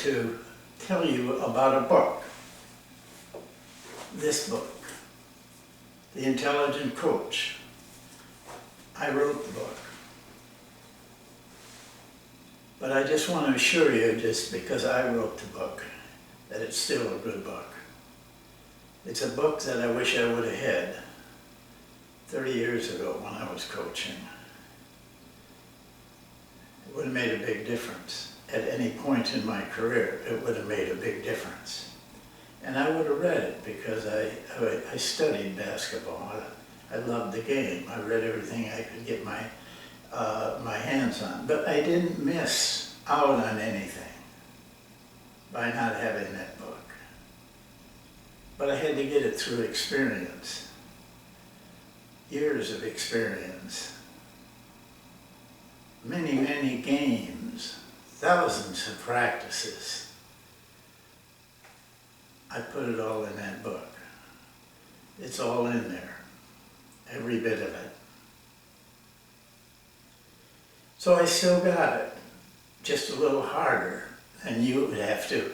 to tell you about a book. This book, The Intelligent Coach. I wrote the book. But I just want to assure you, just because I wrote the book, that it's still a good book. It's a book that I wish I would have had 30 years ago when I was coaching. It would have made a big difference. At any point in my career, it would have made a big difference. And I would have read it because I studied basketball. I loved the game. I read everything I could get my hands on. But I didn't miss out on anything by not having that book. But I had to get it through experience. Years of experience. Many, many games. Thousands of practices. I put it all in that book. It's all in there. Every bit of it. So I still got it. Just a little harder than you would have to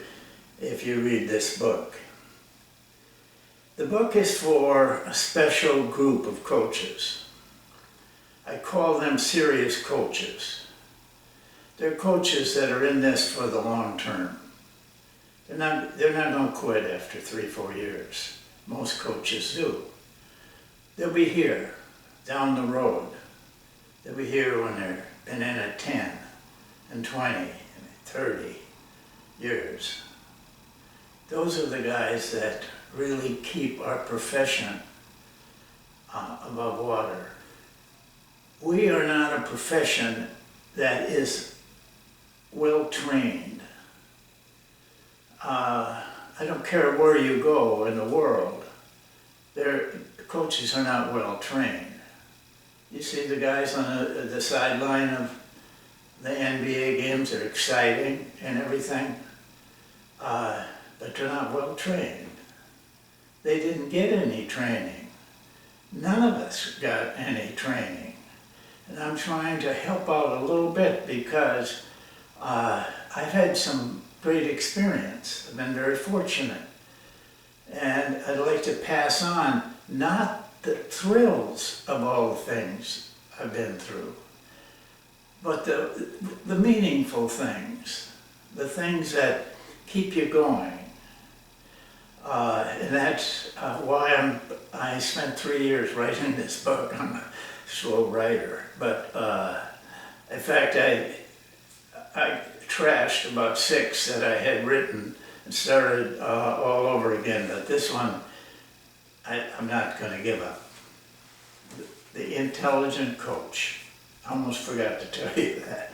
if you read this book. The book is for a special group of coaches. I call them serious coaches. They're coaches that are in this for the long term. They're not going to quit after 3-4 years. Most coaches do. They'll be here, down the road. They'll be here when they've been in it 10 and 20 and 30 years. Those are the guys that really keep our profession above water. We are not a profession that is well trained. I don't care where you go in the world, coaches are not well trained. You see the guys on the sideline of the NBA games are exciting and everything, but they're not well trained. They didn't get any training. None of us got any training. And I'm trying to help out a little bit because I've had some great experience. I've been very fortunate. And I'd like to pass on not the thrills of all the things I've been through, but the meaningful things, the things that keep you going. And that's why I spent 3 years writing this book. I'm a slow writer, but in fact I trashed about 6 that I had written and started all over again, but this one I'm not going to give up. The Intelligent Coach. I almost forgot to tell you that.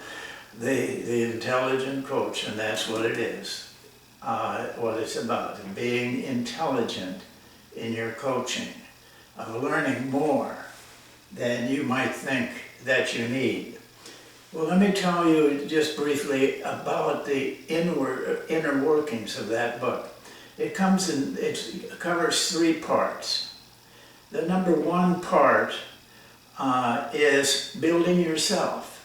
The Intelligent Coach, and that's what it is. What it's about, being intelligent in your coaching, of learning more than you might think that you need. Well, let me tell you just briefly about the inner workings of that book. It covers 3 parts. The number 1 part is building yourself.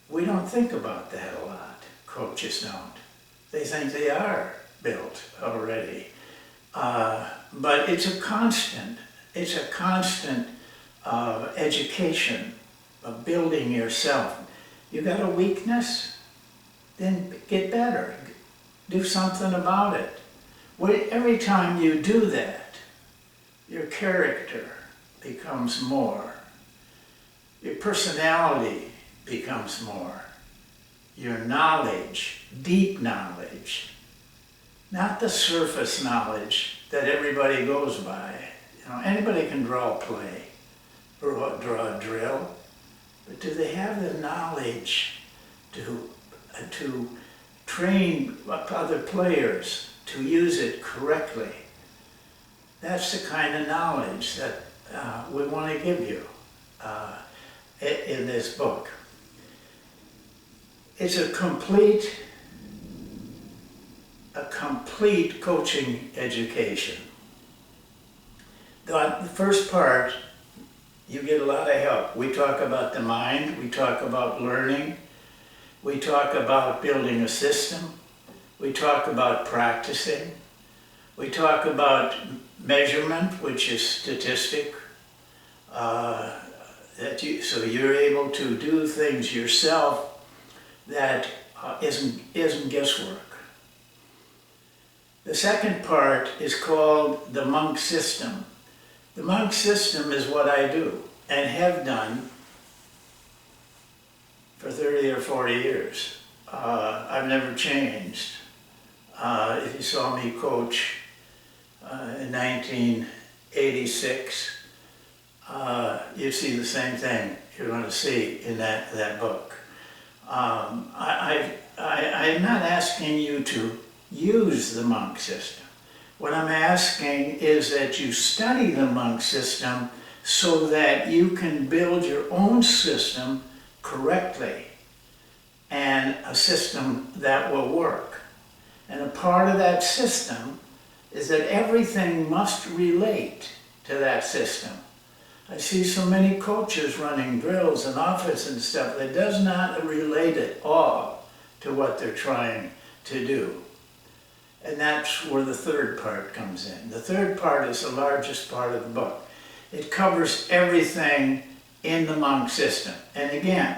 We don't think about that a lot. Coaches don't. They think they are built already. But it's a constant. It's a constant education of building yourself. You got a weakness? Then get better. Do something about it. Every time you do that, your character becomes more. Your personality becomes more. Your knowledge, deep knowledge, not the surface knowledge that everybody goes by. You know, anybody can draw a play or draw a drill, but do they have the knowledge to train other players to use it correctly? That's the kind of knowledge that we want to give you in this book. It's a complete coaching education. The first part, you get a lot of help. We talk about the mind, we talk about learning, We talk about building a system. We talk about practicing. We talk about measurement, which is statistic. So you're able to do things yourself that isn't guesswork. The second part is called the monk system. The monk system is what I do and have done for 30 or 40 years. I've never changed. If you saw me coach in 1986, you see the same thing you're going to see in that book. I'm not asking you to use the monk system. What I'm asking is that you study the monk system so that you can build your own system correctly, and a system that will work. And a part of that system is that everything must relate to that system. I see so many coaches running drills and offense and stuff that does not relate at all to what they're trying to do. And that's where the third part comes in. The third part is the largest part of the book. It covers everything in the monk system. And again,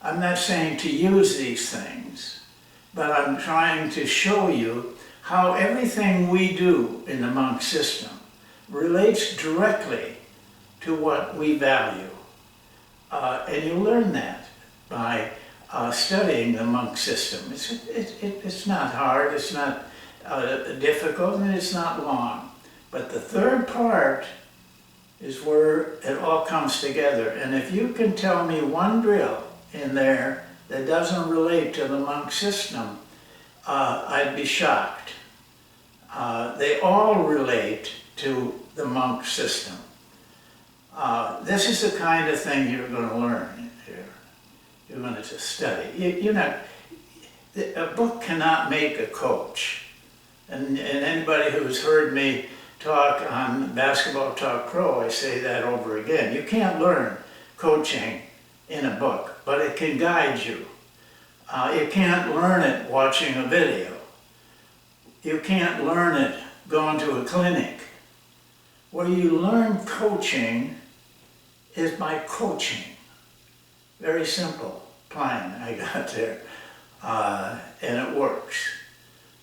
I'm not saying to use these things, but I'm trying to show you how everything we do in the monk system relates directly to what we value. And you learn that by studying the monk system. It's not hard, it's not difficult, and it's not long. But the third part is where it all comes together. And if you can tell me one drill in there that doesn't relate to the monk system, I'd be shocked. They all relate to the monk system. This is the kind of thing you're going to learn here. You're going to study. A book cannot make a coach. And anybody who's heard me talk on Basketball Talk Pro, I say that over again. You can't learn coaching in a book, but it can guide you. You can't learn it watching a video. You can't learn it going to a clinic. Where you learn coaching is by coaching. Very simple, plain, I got there, and it works.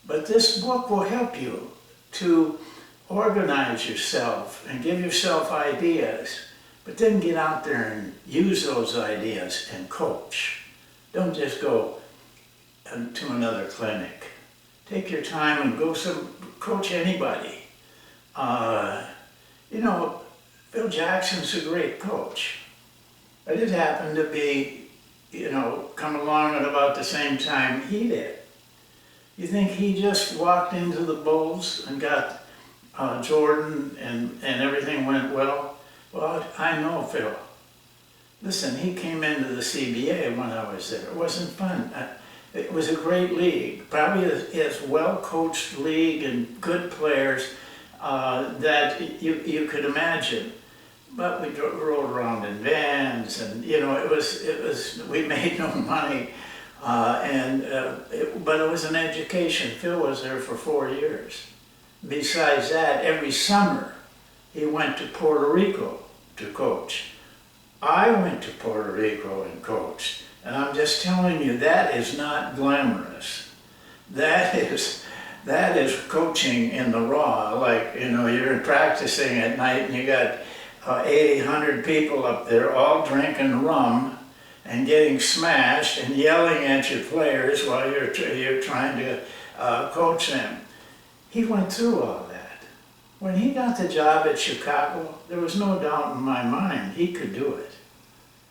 But this book will help you to organize yourself and give yourself ideas, but then get out there and use those ideas and coach. Don't just go to another clinic. Take your time and go coach anybody. Phil Jackson's a great coach. I just happened to be, come along at about the same time he did. You think he just walked into the Bulls and got Jordan and everything went well? Well, I know Phil. Listen, he came into the CBA when I was there. It wasn't fun. It was a great league, probably as well-coached league and good players that you could imagine. But we rolled around in vans, and we made no money, but it was an education. Phil was there for 4 years. Besides that, every summer he went to Puerto Rico to coach. I went to Puerto Rico and coached, and I'm just telling you, that is not glamorous. That is coaching in the raw. Like, you're practicing at night and you got 80, 100 people up there all drinking rum and getting smashed and yelling at your players while you're trying to coach them. He went through all that. When he got the job at Chicago, there was no doubt in my mind he could do it.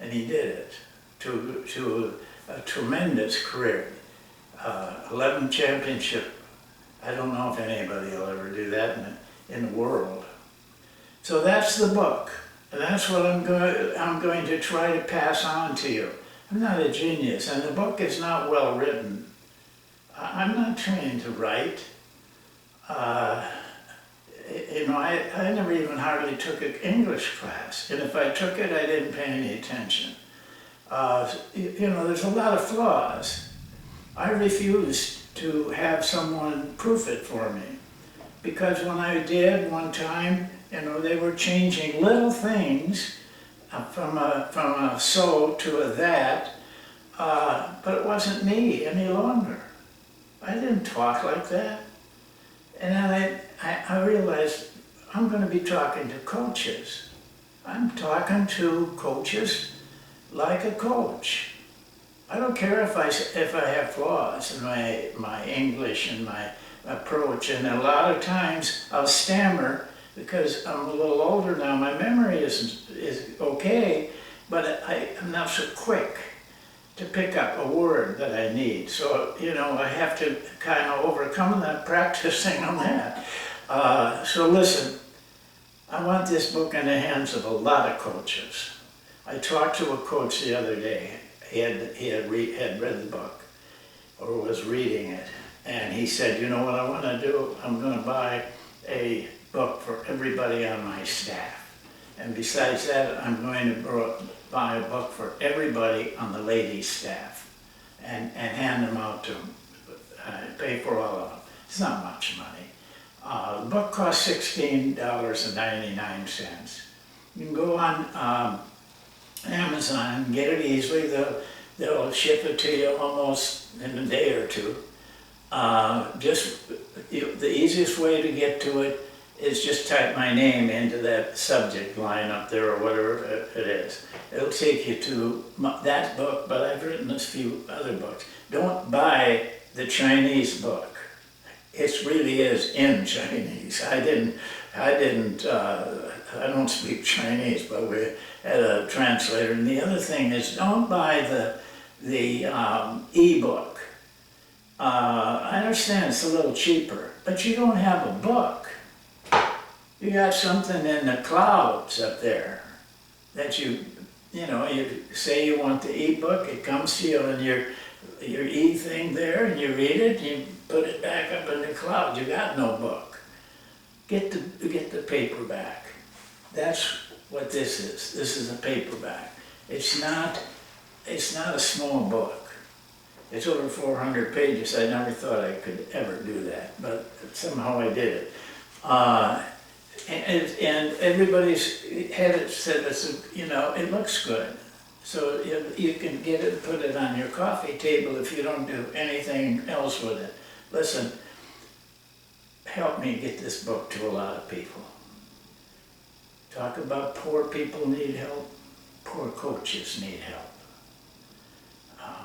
And he did it to a tremendous career. 11 championship. I don't know if anybody will ever do that in the world. So that's the book. And that's what I'm going to try to pass on to you. I'm not a genius, and the book is not well written. I'm not trained to write. I never even hardly took an English class, and if I took it, I didn't pay any attention. You know, there's a lot of flaws. I refuse to have someone proof it for me. Because when I did one time, you know, they were changing little things from a so to a that, but it wasn't me any longer. I didn't talk like that. And then I realized I'm going to be talking to coaches. I'm talking to coaches like a coach. I don't care if I have flaws in my English and my approach, and a lot of times I'll stammer because I'm a little older now. My memory is okay, but I'm not so quick to pick up a word that I need. So, you know, I have to kind of overcome that, practicing on that. So listen, I want this book in the hands of a lot of coaches. I talked to a coach the other day. He had read the book, or was reading it, and he said, you know what I want to do? I'm going to buy a book for everybody on my staff. And besides that, I'm going to buy a book for everybody on the ladies' staff and hand them out to them. Pay for all of them. It's not much money. The book costs $16.99. You can go on Amazon and get it easily. They'll ship it to you almost in a day or two. The easiest way to get to it is just type my name into that subject line up there or whatever it is. It'll take you to that book, but I've written a few other books. Don't buy the Chinese book. It really is in Chinese. I don't speak Chinese, but we had a translator. And the other thing is, don't buy the e-book. I understand it's a little cheaper, but you don't have a book. You got something in the clouds up there that you say you want the e-book, it comes to you in your e-thing there, and you read it, and you put it back up in the cloud. You got no book. Get the paperback. That's what this is. This is a paperback. It's not a small book. It's over 400 pages. I never thought I could ever do that, but somehow I did it. And everybody's had it said, it looks good. So you can get it and put it on your coffee table if you don't do anything else with it. Listen, help me get this book to a lot of people. Talk about poor people need help, poor coaches need help.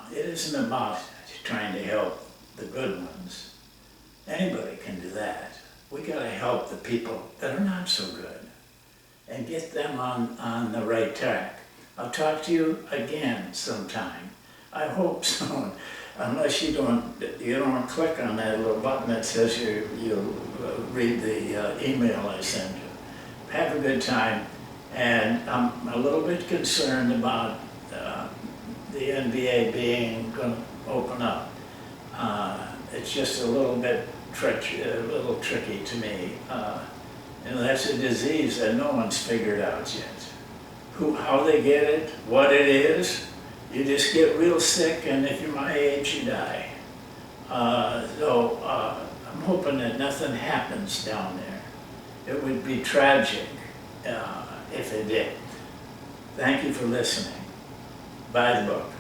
It isn't about trying to help the good ones. Anybody can do that. We gotta help the people that are not so good and get them on the right track. I'll talk to you again sometime. I hope soon, unless you don't click on that little button that says you'll read the email I send you. Have a good time, and I'm a little bit concerned about the NBA going to open up. It's just a little tricky to me. That's a disease that no one's figured out yet. How they get it, what it is. You just get real sick, and if you're my age, you die. So I'm hoping that nothing happens down there. It would be tragic if it did. Thank you for listening. Buy the book.